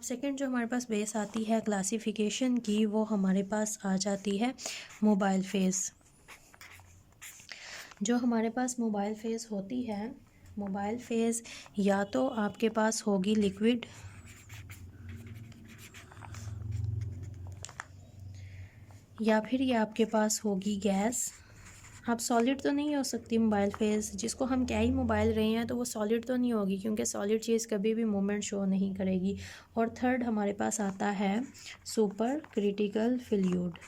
Second जो हमारे पास base आती है क्लासिफिकेशन की, वो हमारे पास आ जाती है मोबाइल फेज़। जो हमारे पास मोबाइल फेज़ होती है, मोबाइल फेज़ या तो आपके पास होगी लिक्विड या फिर ये आपके पास होगी गैस। आप सॉलिड तो नहीं हो सकती मोबाइल फेज़, जिसको हम क्या ही मोबाइल रहे हैं तो वो सॉलिड तो नहीं होगी, क्योंकि सॉलिड चीज़ कभी भी मूवमेंट शो नहीं करेगी। और थर्ड हमारे पास आता है super critical fluid.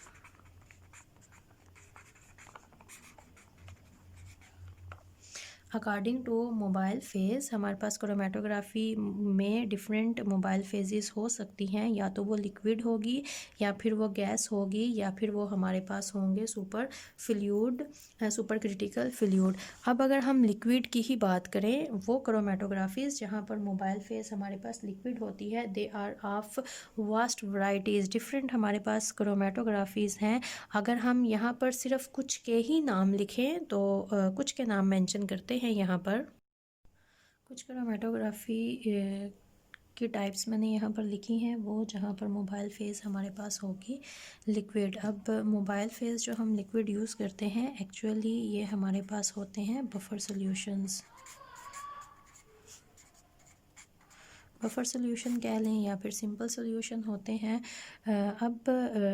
According to mobile phase हमारे पास क्रोमेटोग्राफी में डिफरेंट मोबाइल फेजेस हो सकती हैं, या तो वो लिक्विड होगी या फिर वो गैस होगी या फिर वो हमारे पास होंगे super fluid, super critical fluid. अब अगर हम लिक्विड की ही बात करें, वो क्रोमेटोग्राफीज जहाँ पर मोबाइल फेज हमारे पास लिक्विड होती है, they are of vast varieties, different हमारे पास क्रोमेटोग्राफीज़ हैं। अगर हम यहाँ पर सिर्फ कुछ के ही नाम लिखें तो कुछ के नाम मेंशन करते हैं यहाँ पर। कुछ क्रोमेटोग्राफी की टाइप्स मैंने यहाँ पर लिखी हैं, वो जहाँ पर मोबाइल फेज़ हमारे पास होगी लिक्विड। अब मोबाइल फेज़ जो हम लिक्विड यूज़ करते हैं, एक्चुअली ये हमारे पास होते हैं बफर सॉल्यूशंस। बफर सोल्यूशन कह लें या फिर सिंपल सोल्यूशन होते हैं। अब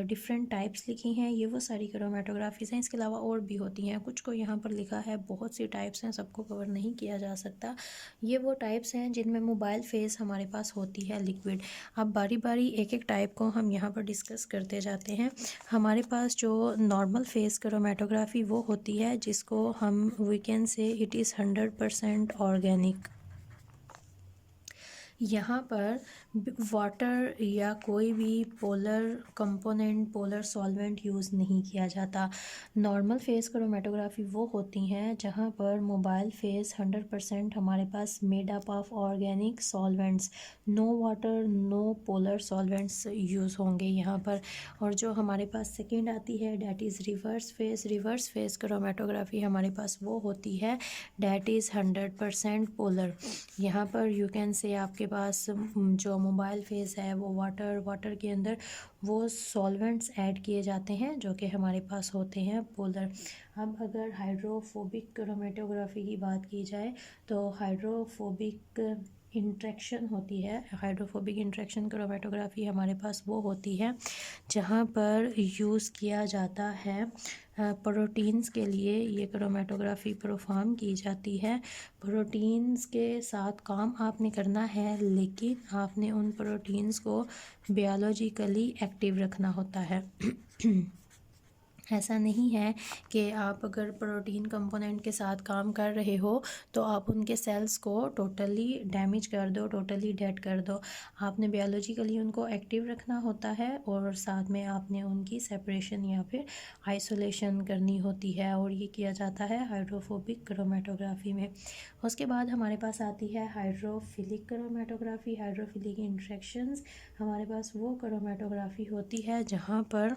डिफरेंट टाइप्स लिखी हैं, ये वो सारी क्रोमेटोग्राफीज़ हैं। इसके अलावा और भी होती हैं, कुछ को यहाँ पर लिखा है, बहुत सी टाइप्स हैं, सबको कवर नहीं किया जा सकता। ये वो टाइप्स हैं जिनमें मोबाइल फेज़ हमारे पास होती है लिक्विड। अब बारी बारी एक एक टाइप को हम यहाँ पर डिस्कस करते जाते हैं। हमारे पास जो नॉर्मल फेज़ क्रोमेटोग्राफी वो होती है, जिसको हम we can say it is 100% organic. यहाँ पर वाटर या कोई भी polar component, polar solvent use नहीं किया जाता। नॉर्मल फेस क्रोमेटोग्राफी वो होती हैं जहाँ पर मोबाइल फेस 100% हमारे पास made up of organic solvents, no water no polar solvents use होंगे यहाँ पर। और जो हमारे पास सेकेंड आती है, that is reverse face. Reverse face chromatography हमारे पास वो होती है डैट इज़ 100% पोलर। यहाँ पर यू कैन से आपके पास जो मोबाइल फेज़ है वो वाटर के अंदर वो सॉल्वेंट्स ऐड किए जाते हैं जो कि हमारे पास होते हैं पोलर। अब अगर हाइड्रोफोबिक क्रोमेटोग्राफी की बात की जाए तो हाइड्रोफोबिक इंट्रैक्शन होती है। हाइड्रोफोबिक इंट्रैक्शन क्रोमेटोग्राफी हमारे पास वो होती है जहाँ पर यूज़ किया जाता है प्रोटीन्स के लिए। ये क्रोमेटोग्राफी परफॉर्म की जाती है। प्रोटीन्स के साथ काम आपने करना है, लेकिन आपने उन प्रोटीन्स को बायोलॉजिकली एक्टिव रखना होता है। ऐसा नहीं है कि आप अगर प्रोटीन कंपोनेंट के साथ काम कर रहे हो तो आप उनके सेल्स को टोटली डैमेज कर दो, टोटली डेड कर दो। आपने बायोलॉजिकली उनको एक्टिव रखना होता है और साथ में आपने उनकी सेपरेशन या फिर आइसोलेशन करनी होती है, और ये किया जाता है हाइड्रोफोबिक क्रोमेटोग्राफी में। उसके बाद हमारे पास आती है हाइड्रोफिलिक क्रोमेटोग्राफी। हाइड्रोफिलिक इंट्रैक्शंस हमारे पास वो क्रोमेटोग्राफी होती है जहाँ पर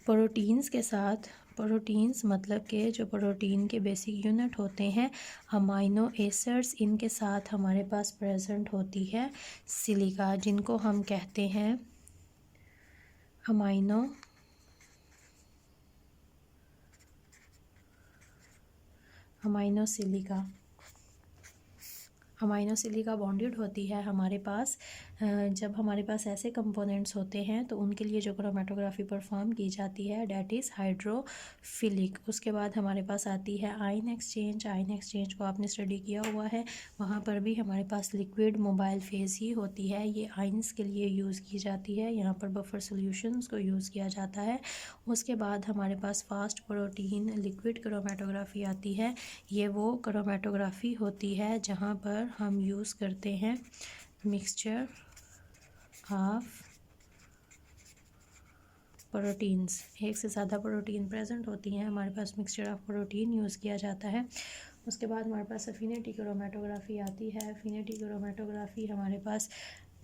प्रोटीन्स के साथ, प्रोटीन्स मतलब कि जो प्रोटीन के बेसिक यूनिट होते हैं, अमाइनो एसिड्स, इनके साथ हमारे पास प्रेजेंट होती है सिलिका, जिनको हम कहते हैं amino silica. Amino silica bonded होती है हमारे पास। जब हमारे पास ऐसे कंपोनेंट्स होते हैं तो उनके लिए जो क्रोमेटोग्राफी परफॉर्म की जाती है डैट इज़ हाइड्रोफिलिक। उसके बाद हमारे पास आती है आयन एक्सचेंज। आयन एक्सचेंज को आपने स्टडी किया हुआ है, वहाँ पर भी हमारे पास लिक्विड मोबाइल फेज़ ही होती है। ये आयन्स के लिए यूज़ की जाती है, यहाँ पर बफर सोल्यूशंस को यूज़ किया जाता है। उसके बाद हमारे पास फास्ट प्रोटीन लिक्विड क्रोमेटोग्राफी आती है। ये वो क्रोमेटोग्राफी होती है जहाँ पर हम यूज़ करते हैं मिक्सचर ऑफ प्रोटीन्स। एक से ज़्यादा प्रोटीन प्रेजेंट होती हैं, हमारे पास मिक्सचर ऑफ प्रोटीन यूज़ किया जाता है। उसके बाद हमारे पास अफिनिटी क्रोमेटोग्राफी आती है। अफिनिटी क्रोमेटोग्राफी हमारे पास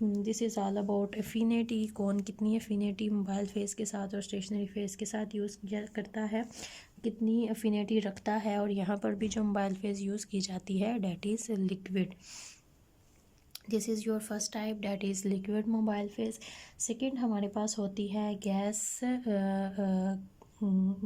this is all about affinity, कौन कितनी अफिनिटी मोबाइल फेस के साथ और स्टेशनरी फेस के साथ यूज़ किया करता है, कितनी अफिनिटी रखता है। और यहाँ पर भी जो मोबाइल फेस यूज़ की जाती है that is liquid. This is your first type, that is liquid mobile face. Second हमारे पास होती है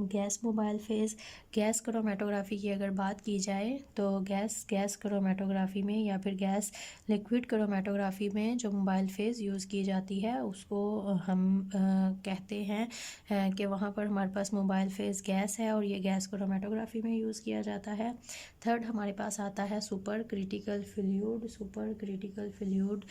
gas mobile face. Gas chromatography की अगर बात की जाए तो गैस क्रोमेटोग्राफी में या फिर गैस लिक्विड क्रोमेटोग्राफी में जो मोबाइल फेस यूज़ की जाती है उसको हम कहते हैं कि वहाँ पर हमारे पास मोबाइल फेस गैस है और ये गैस क्रोमेटोग्राफी में यूज़ किया जाता है। थर्ड हमारे पास आता है super critical fluid. Super critical fluid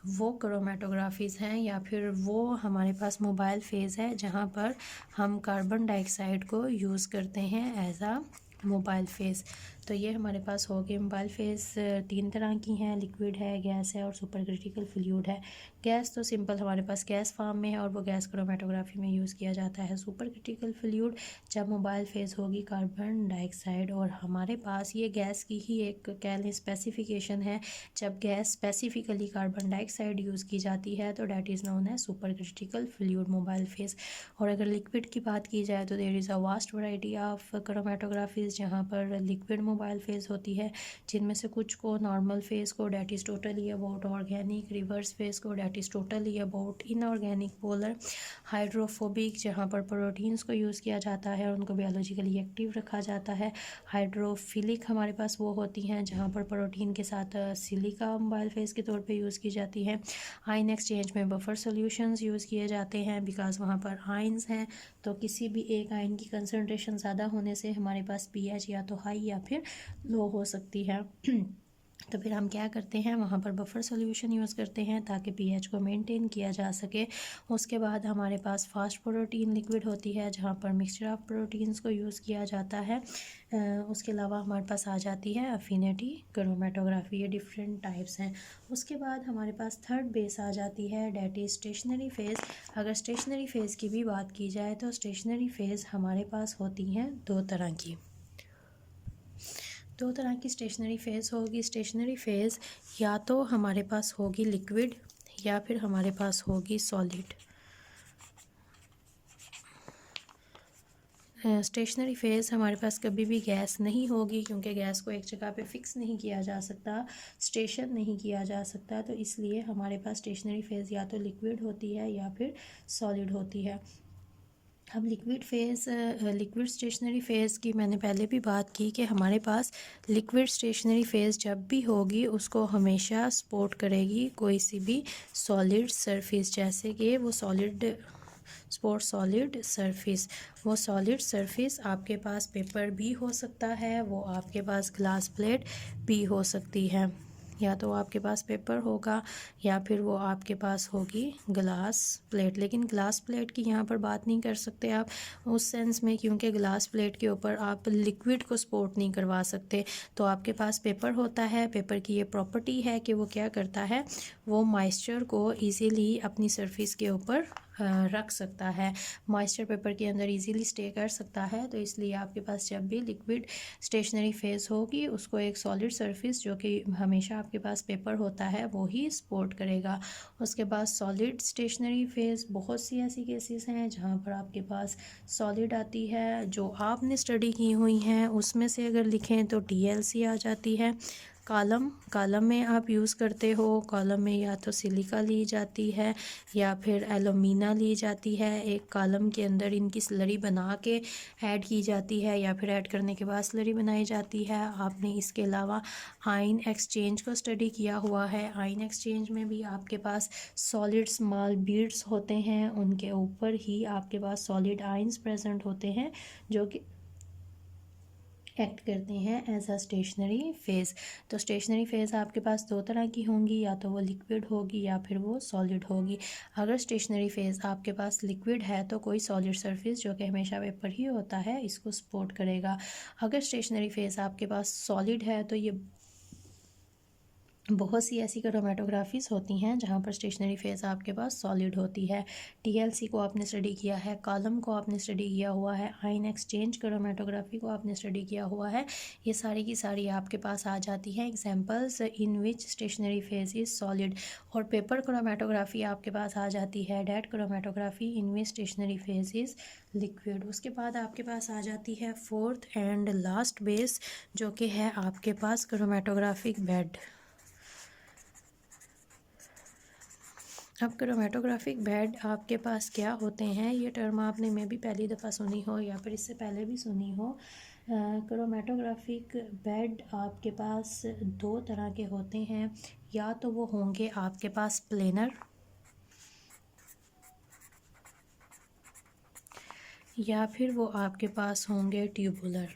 वो क्रोमेटोग्राफीज़ हैं या फिर वो हमारे पास मोबाइल फेज़ है जहाँ पर हम कार्बन डाइऑक्साइड को यूज़ करते हैं एज आ मोबाइल फेस। तो ये हमारे पास हो गए मोबाइल फेस। तीन तरह की हैं, लिक्विड है, गैस है और सुपर क्रिटिकल फ्लूइड है। गैस तो सिंपल हमारे पास गैस फॉर्म में है और वो गैस क्रोमेटोग्राफी में यूज़ किया जाता है। सुपर क्रिटिकल फ्लूइड जब मोबाइल फेस होगी कार्बन डाइऑक्साइड, और हमारे पास ये गैस की ही एक कह लें स्पेसिफिकेशन है। जब gas specifically carbon dioxide use की जाती है तो डैट इज़ नोन है super critical fluid mobile phase. और अगर लिक्विड की बात की जाए तो there is a vast variety of chromatographies जहाँ पर लिक्विड मोबाइल फेस होती है, जिनमें से कुछ को नॉर्मल फेस को that is totally about organic, reverse phase को that is totally about inorganic, polar, hydrophobic जहाँ पर प्रोटीन्स को यूज़ किया जाता है और उनको बायोलॉजिकली एक्टिव रखा जाता है। हाइड्रोफिलिक हमारे पास वो होती हैं जहाँ पर प्रोटीन के साथ सिलिका मोबाइल फेस के तौर पे यूज़ की जाती है। आयन एक्सचेंज में बफर सॉल्यूशंस यूज़ किए जाते हैं बिकॉज वहाँ पर आयंस हैं, तो किसी भी एक आयन की कंसनट्रेशन ज़्यादा होने से हमारे पास पीएच या तो हाई या फिर लो हो सकती है। तो फिर हम क्या करते हैं, वहाँ पर बफर सॉल्यूशन यूज़ करते हैं ताकि पीएच को मेंटेन किया जा सके। उसके बाद हमारे पास फास्ट प्रोटीन लिक्विड होती है जहाँ पर मिक्सचर ऑफ प्रोटीन्स को यूज़ किया जाता है। उसके अलावा हमारे पास आ जाती है अफिनिटी क्रोमेटोग्राफी। ये डिफरेंट टाइप्स हैं। उसके बाद हमारे पास थर्ड बेस आ जाती है डैट इज़ स्टेशनरी फेज़। अगर स्टेशनरी फेज़ की भी बात की जाए तो स्टेशनरी फेज़ हमारे पास होती हैं दो तरह की स्टेशनरी फेज़ होगी। स्टेशनरी फेज़ या तो हमारे पास होगी लिक्विड या फिर हमारे पास होगी सॉलिड। स्टेशनरी फेज़ हमारे पास कभी भी गैस नहीं होगी क्योंकि गैस को एक जगह पे फिक्स नहीं किया जा सकता, स्टेशन नहीं किया जा सकता, तो इसलिए हमारे पास स्टेशनरी फेज़ या तो लिक्विड होती है या फिर सॉलिड होती है। अब लिक्विड स्टेशनरी फेज़ की मैंने पहले भी बात की कि हमारे पास लिक्विड स्टेशनरी फेज़ जब भी होगी उसको हमेशा सपोर्ट करेगी कोई सी भी सॉलिड सरफेस, जैसे कि वो सॉलिड सरफेस। वो सॉलिड सरफेस आपके पास पेपर भी हो सकता है, वो आपके पास ग्लास प्लेट भी हो सकती है। या तो आपके पास पेपर होगा या फिर वो आपके पास होगी ग्लास प्लेट। लेकिन ग्लास प्लेट की यहाँ पर बात नहीं कर सकते आप उस सेंस में, क्योंकि ग्लास प्लेट के ऊपर आप लिक्विड को सपोर्ट नहीं करवा सकते। तो आपके पास पेपर होता है। पेपर की ये प्रॉपर्टी है कि वो क्या करता है, वो मॉइस्चर को इजीली अपनी सरफेस के ऊपर रख सकता है, मॉइस्चर पेपर के अंदर इजीली स्टे कर सकता है। तो इसलिए आपके पास जब भी लिक्विड स्टेशनरी फेज़ होगी उसको एक सॉलिड सरफेस जो कि हमेशा आपके पास पेपर होता है वो ही सपोर्ट करेगा। उसके बाद सॉलिड स्टेशनरी फेज़, बहुत सी ऐसी केसेस हैं जहाँ पर आपके पास सॉलिड आती है जो आपने स्टडी की हुई हैं, उसमें से अगर लिखें तो TLC आ जाती है। कॉलम में आप यूज़ करते हो, कॉलम में या तो सिलिका ली जाती है या फिर एलुमिना ली जाती है। एक कॉलम के अंदर इनकी स्लरी बना के ऐड की जाती है या फिर ऐड करने के बाद स्लरी बनाई जाती है। आपने इसके अलावा आयन एक्सचेंज को स्टडी किया हुआ है। आयन एक्सचेंज में भी आपके पास सॉलिड स्मॉल बीड्स होते हैं, उनके ऊपर ही आपके पास सॉलिड आयंस प्रेजेंट होते हैं जो कि एक्ट करते हैं एज अ स्टेशनरी फेज़। तो स्टेशनरी फेज़ आपके पास दो तरह की होंगी, या तो वो लिक्विड होगी या फिर वो सॉलिड होगी। अगर स्टेशनरी फेज़ आपके पास लिक्विड है तो कोई सॉलिड सरफेस जो कि हमेशा वेपर ही होता है इसको सपोर्ट करेगा। अगर स्टेशनरी फेज़ आपके पास सॉलिड है तो ये बहुत सी ऐसी क्रोमेटोग्राफीज़ होती हैं जहाँ पर स्टेशनरी फेज़ आपके पास सॉलिड होती है। TLC को आपने स्टडी किया है, कॉलम को आपने स्टडी किया हुआ है, आयन एक्सचेंज क्रोमेटोग्राफी को आपने स्टडी किया हुआ है। ये सारी की सारी आपके पास आ जाती हैं examples in which stationary phase is solid. और पेपर क्रोमेटोग्राफी आपके पास आ जाती है that chromatography in which stationary phase is liquid. उसके बाद आपके पास आ जाती है फोर्थ एंड लास्ट बेस जो कि है आपके पास क्रोमेटोग्राफिक बेड। अब क्रोमेटोग्राफिक बेड आपके पास क्या होते हैं, ये टर्म आपने मे भी पहली दफ़ा सुनी हो या फिर इससे पहले भी सुनी हो। क्रोमेटोग्राफिक बेड आपके पास दो तरह के होते हैं, या तो वो होंगे आपके पास प्लेनर या फिर वो आपके पास होंगे ट्यूबुलर।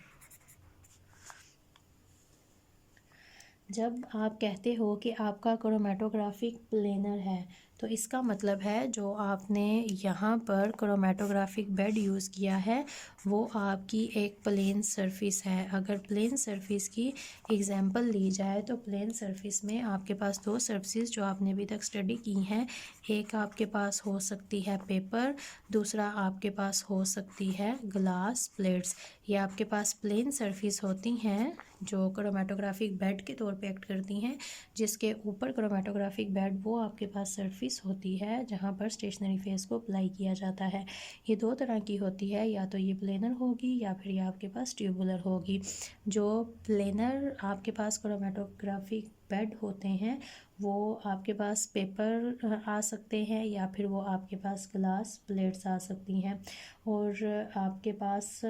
जब आप कहते हो कि आपका क्रोमेटोग्राफिक प्लेनर है तो इसका मतलब है जो आपने यहाँ पर क्रोमेटोग्राफिक बेड यूज़ किया है वो आपकी एक प्लेन सरफेस है। अगर प्लेन सरफेस की एग्जांपल ली जाए तो प्लेन सरफेस में आपके पास दो सरफेस जो आपने अभी तक स्टडी की हैं, एक आपके पास हो सकती है पेपर, दूसरा आपके पास हो सकती है ग्लास प्लेट्स। ये आपके पास प्लेन सरफेस होती हैं जो क्रोमेटोग्राफिक बेड के तौर पे एक्ट करती हैं, जिसके ऊपर क्रोमेटोग्राफिक बेड वो आपके पास सरफेस होती है जहाँ पर स्टेशनरी फेस को अप्लाई किया जाता है। ये दो तरह की होती है, या तो ये प्लेनर होगी या फिर ये आपके पास ट्यूबुलर होगी। जो प्लेनर आपके पास क्रोमेटोग्राफिक बेड होते हैं वो आपके पास पेपर आ सकते हैं या फिर वो आपके पास ग्लास प्लेट्स आ सकती हैं। और आपके पास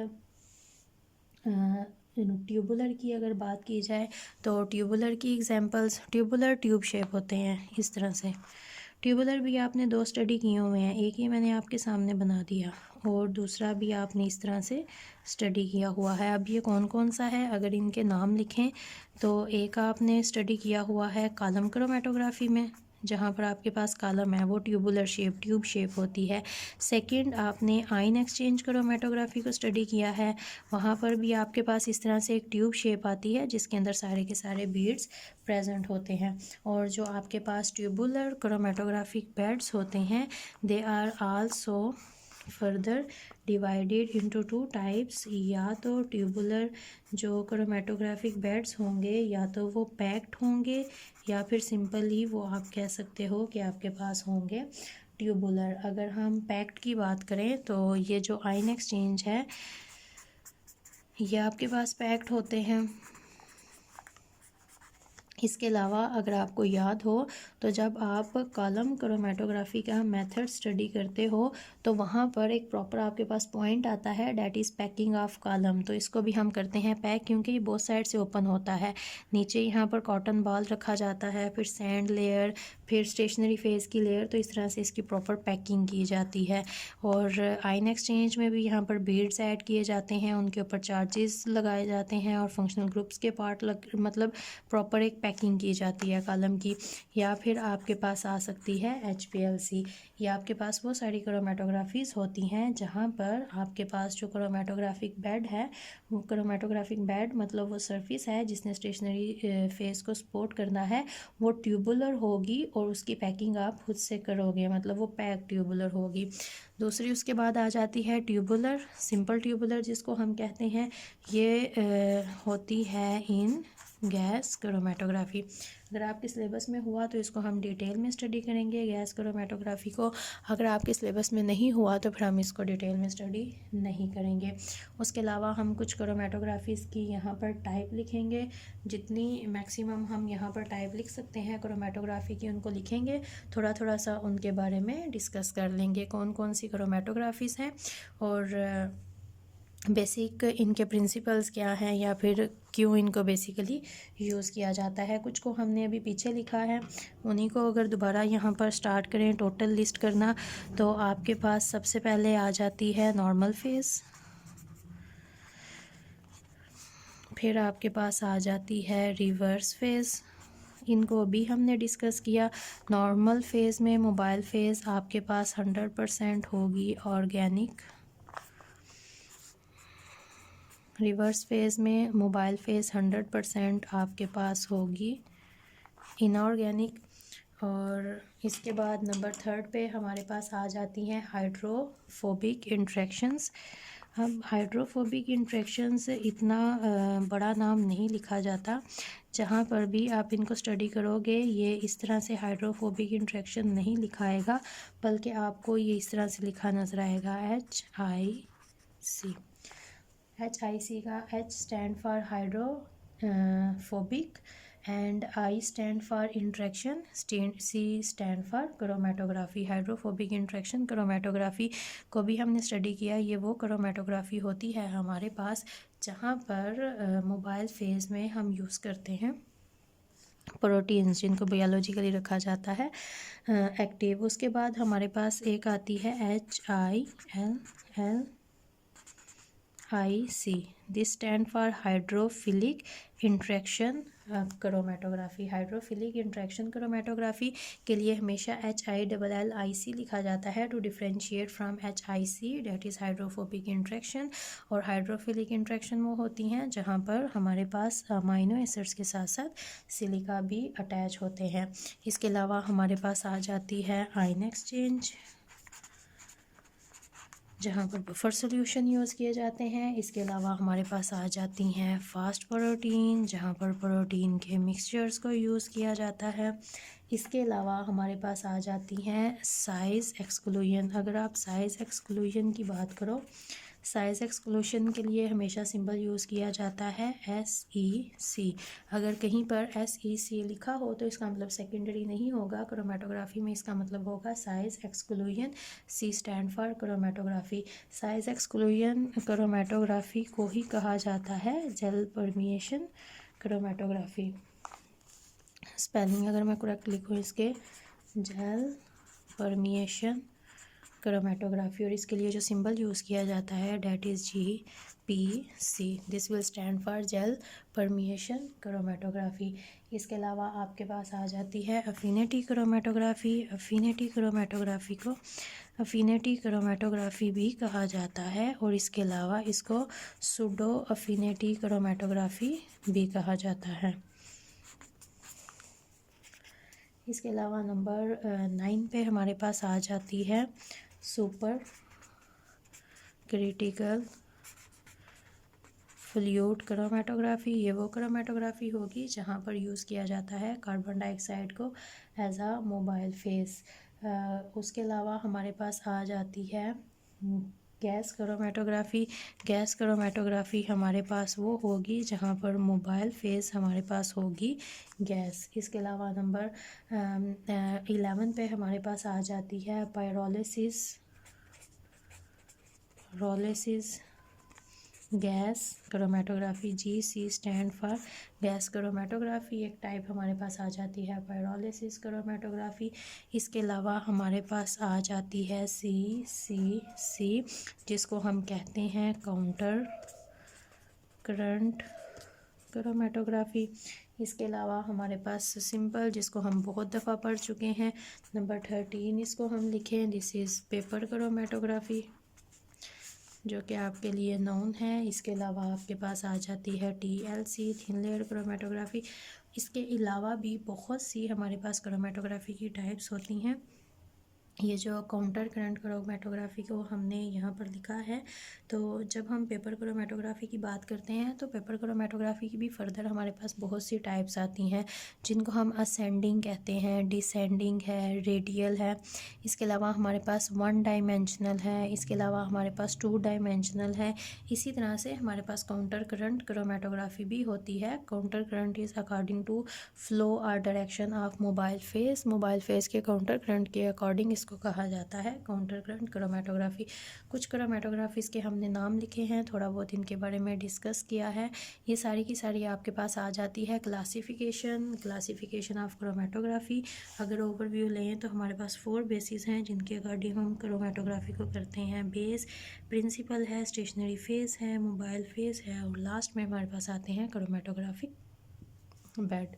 ट्यूबुलर की अगर बात की जाए तो ट्यूबुलर की एग्जांपल्स, ट्यूबुलर ट्यूब शेप होते हैं इस तरह से। ट्यूबुलर भी आपने दो स्टडी किए हुए हैं, एक ही मैंने आपके सामने बना दिया और दूसरा भी आपने इस तरह से स्टडी किया हुआ है। अब ये कौन कौन सा है, अगर इनके नाम लिखें तो एक आपने स्टडी किया हुआ है कॉलम क्रोमेटोग्राफी में, जहाँ पर आपके पास कॉलम है वो ट्यूबुलर शेप ट्यूब शेप होती है। सेकंड आपने आयन एक्सचेंज क्रोमेटोग्राफी को स्टडी किया है, वहाँ पर भी आपके पास इस तरह से एक ट्यूब शेप आती है जिसके अंदर सारे के सारे बीड्स प्रेजेंट होते हैं। और जो आपके पास ट्यूबुलर क्रोमेटोग्राफिक बेड्स होते हैं they are also further divided into two types. या तो ट्यूबुलर जो क्रोमेटोग्राफिक बेड्स होंगे या तो वो पैक्ड होंगे या फिर सिंपली वो आप कह सकते हो कि आपके पास होंगे ट्यूबुलर। अगर हम पैक्ड की बात करें तो ये जो आयन एक्सचेंज है ये आपके पास पैक्ड होते हैं। इसके अलावा अगर आपको याद हो तो जब आप कॉलम क्रोमेटोग्राफी का मेथड स्टडी करते हो तो वहाँ पर एक प्रॉपर आपके पास पॉइंट आता है that is packing of column. तो इसको भी हम करते हैं पैक क्योंकि ये बोथ साइड से ओपन होता है। नीचे यहाँ पर कॉटन बॉल रखा जाता है, फिर सैंड लेयर, फिर स्टेशनरी फेस की लेयर, तो इस तरह से इसकी प्रॉपर पैकिंग की जाती है। और आयन एक्सचेंज में भी यहाँ पर बीड्स ऐड किए जाते हैं, उनके ऊपर चार्जेस लगाए जाते हैं और फंक्शनल ग्रुप्स के पार्ट मतलब प्रॉपर एक पैकिंग की जाती है कॉलम की। या फिर आपके पास आ सकती है HPLC। या आपके पास वो सारी क्रोमेटोग्राफीज़ होती हैं जहाँ पर आपके पास जो क्रोमेटोग्राफिक बेड है, वो क्रोमेटोग्राफिक बेड मतलब वो सरफेस है जिसने स्टेशनरी फेस को सपोर्ट करना है, वो ट्यूबुलर होगी और उसकी पैकिंग आप खुद से करोगे, मतलब वो पैक ट्यूबुलर होगी। दूसरी उसके बाद आ जाती है ट्यूबुलर, सिंपल ट्यूबुलर जिसको हम कहते हैं। ये होती है इन गैस क्रोमेटोग्राफी। अगर आपके सिलेबस में हुआ तो इसको हम डिटेल में स्टडी करेंगे गैस क्रोमेटोग्राफी को, अगर आपके सिलेबस में नहीं हुआ तो फिर हम इसको डिटेल में स्टडी नहीं करेंगे। उसके अलावा हम कुछ क्रोमेटोग्राफीज़ की यहाँ पर टाइप लिखेंगे, जितनी मैक्सिमम हम यहाँ पर टाइप लिख सकते हैं क्रोमेटोग्राफी की उनको लिखेंगे, थोड़ा थोड़ा सा उनके बारे में डिस्कस कर लेंगे कौन कौन सी क्रोमेटोग्राफीज़ हैं और बेसिक इनके प्रिंसिपल्स क्या हैं या फिर क्यों इनको बेसिकली यूज़ किया जाता है। कुछ को हमने अभी पीछे लिखा है, उन्हीं को अगर दोबारा यहाँ पर स्टार्ट करें टोटल लिस्ट करना तो आपके पास सबसे पहले आ जाती है नॉर्मल फेस, फिर आपके पास आ जाती है रिवर्स फेस, इनको भी हमने डिस्कस किया। नॉर्मल फेज़ में मोबाइल फेज़ आपके पास 100% होगी ऑर्गेनिक, रिवर्स फेज़ में मोबाइल फेज़ 100% आपके पास होगी इनऑर्गेनिक। और इसके बाद नंबर 3 पे हमारे पास आ जाती हैं हाइड्रोफोबिक इंट्रैक्शंस। अब हाइड्रोफोबिक इंट्रैक्शंस इतना बड़ा नाम नहीं लिखा जाता, जहाँ पर भी आप इनको स्टडी करोगे ये इस तरह से हाइड्रोफोबिक इंट्रैक्शन नहीं लिखाएगा, बल्कि आपको ये इस तरह से लिखा नज़र आएगा HIC। HIC का H stand for hydrophobic, and I stand for interaction, C stand for chromatography. Hydrophobic interaction chromatography को भी हमने स्टडी किया। ये वो क्रोमेटोग्राफी होती है हमारे पास जहाँ पर मोबाइल फेज़ में हम यूज़ करते हैं प्रोटीन्स जिनको बायोलॉजिकली रखा जाता है एक्टिव। उसके बाद हमारे पास एक आती है HILLIC, this stand for hydrophilic interaction chromatography. Hydrophilic interaction chromatography के लिए हमेशा HILLIC लिखा जाता है to differentiate from HIC that is hydrophobic interaction. और हाइड्रोफिलिक इंट्रैक्शन वो होती हैं जहाँ पर हमारे पास अमाइनो एसिड्स के साथ साथ सिलिका भी अटैच होते हैं। इसके अलावा हमारे पास आ जाती है आयन एक्सचेंज जहाँ पर बफर सोल्यूशन यूज़ किए जाते हैं। इसके अलावा हमारे पास आ जाती हैं फास्ट प्रोटीन जहाँ पर प्रोटीन के मिक्सचर्स को यूज़ किया जाता है। इसके अलावा हमारे पास आ जाती हैं साइज़ एक्सक्लूजन। अगर आप साइज़ एक्सक्लूजन की बात करो, साइज़ एक्सक्लूशन के लिए हमेशा सिंबल यूज़ किया जाता है SEC। अगर कहीं पर SEC लिखा हो तो इसका मतलब सेकेंडरी नहीं होगा। क्रोमेटोग्राफी में इसका मतलब होगा size exclusion. C stand for chromatography. Size exclusion chromatography को ही कहा जाता है जेल परमिएशन क्रोमेटोग्राफी। स्पेलिंग अगर मैं करेक्ट लिखूँ इसके, जेल परमिएशन क्रोमेटोग्राफी। और इसके लिए जो सिंबल यूज़ किया जाता है that is GPC, this will stand for gel permeation chromatography. इसके अलावा आपके पास आ जाती है अफिनिटी क्रोमेटोग्राफी। अफिनिटी क्रोमेटोग्राफी को अफिनिटी क्रोमेटोग्राफी भी कहा जाता है और इसके अलावा इसको सूडो अफिनिटी क्रोमेटोग्राफी भी कहा जाता है। इसके अलावा नंबर 9 पे हमारे पास आ जाती है सुपर क्रिटिकल फ्लूइड क्रोमेटोग्राफी। ये वो क्रोमेटोग्राफी होगी जहाँ पर यूज़ किया जाता है कार्बन डाइऑक्साइड को एज अ मोबाइल फेस। उसके अलावा हमारे पास आ जाती है गैस क्रोमेटोग्राफी। गैस क्रोमेटोग्राफी हमारे पास वो होगी जहाँ पर मोबाइल फेस हमारे पास होगी गैस। इसके अलावा नंबर 11 पे हमारे पास आ जाती है pyrolysis gas chromatography. GC stand for gas chromatography. एक टाइप हमारे पास आ जाती है पायरोलिसिस क्रोमेटोग्राफी। इसके अलावा हमारे पास आ जाती है CCC जिसको हम कहते हैं काउंटर करंट क्रोमेटोग्राफी। इसके अलावा हमारे पास सिंपल जिसको हम बहुत दफ़ा पढ़ चुके हैं नंबर 13 इसको हम लिखें, दिस इज़ पेपर क्रोमेटोग्राफी जो कि आपके लिए नोन है। इसके अलावा आपके पास आ जाती है TLC थिन लेयर क्रोमेटोग्राफी। इसके अलावा भी बहुत सी हमारे पास क्रोमेटोग्राफी की टाइप्स होती हैं। ये जो काउंटर करंट क्रोमेटोग्राफी को हमने यहाँ पर लिखा है, तो जब हम पेपर क्रोमेटोग्राफी की बात करते हैं तो पेपर क्रोमेटोग्राफी की भी फर्दर हमारे पास बहुत सी टाइप्स आती हैं जिनको हम असेंडिंग कहते हैं, डिसेंडिंग है, रेडियल है। इसके अलावा हमारे पास 1 डायमेंशनल है। इसके अलावा हमारे पास 2 डायमेंशनल है। इसी तरह से हमारे पास काउंटर करंट क्रोमेटोग्राफी भी होती है। Counter current is according to flow और direction of mobile phase. Mobile phase के काउंटर करंट के अकॉर्डिंग को कहा जाता है काउंटर करंट क्रोमेटोग्राफी। कुछ क्रोमेटोग्राफीज़ के हमने नाम लिखे हैं, थोड़ा बहुत इनके बारे में डिस्कस किया है। ये सारी की सारी आपके पास आ जाती है क्लासिफिकेशन ऑफ क्रोमेटोग्राफी। अगर ओवरव्यू लें तो हमारे पास 4 बेसिस हैं जिनके अकॉर्डिंग हम क्रोमेटोग्राफी को करते हैं। बेस, प्रिंसिपल है, स्टेशनरी फेस है, मोबाइल फेस है और लास्ट में हमारे पास आते हैं क्रोमेटोग्राफिक बेड।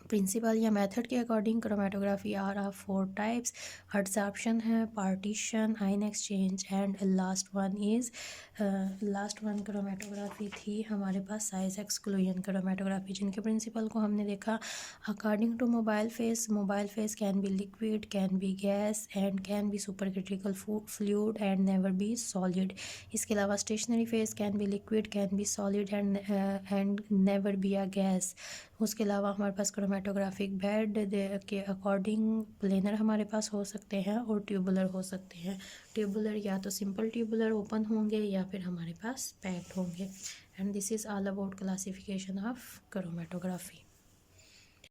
प्रिंसिपल या मेथड के according chromatography are of 4 types. Adsorption है, partition, ion exchange and last one chromatography थी हमारे पास साइज एक्सक्लूजन क्रोमेटोग्राफी, जिनके प्रिंसिपल को हमने देखा according to mobile phase can be liquid, can be gas and can be super critical fluid and never B solid. इसके अलावा stationary phase can be liquid, can be solid and never be a gas. उसके अलावा हमारे पास chromatographic bed के according planar हमारे पास हो सकते हैं और ट्यूबुलर हो सकते हैं। ट्यूबुलर या तो सिंपल ट्यूबुलर ओपन होंगे या फिर हमारे पास पैक्ड होंगे। And this is all about classification of chromatography.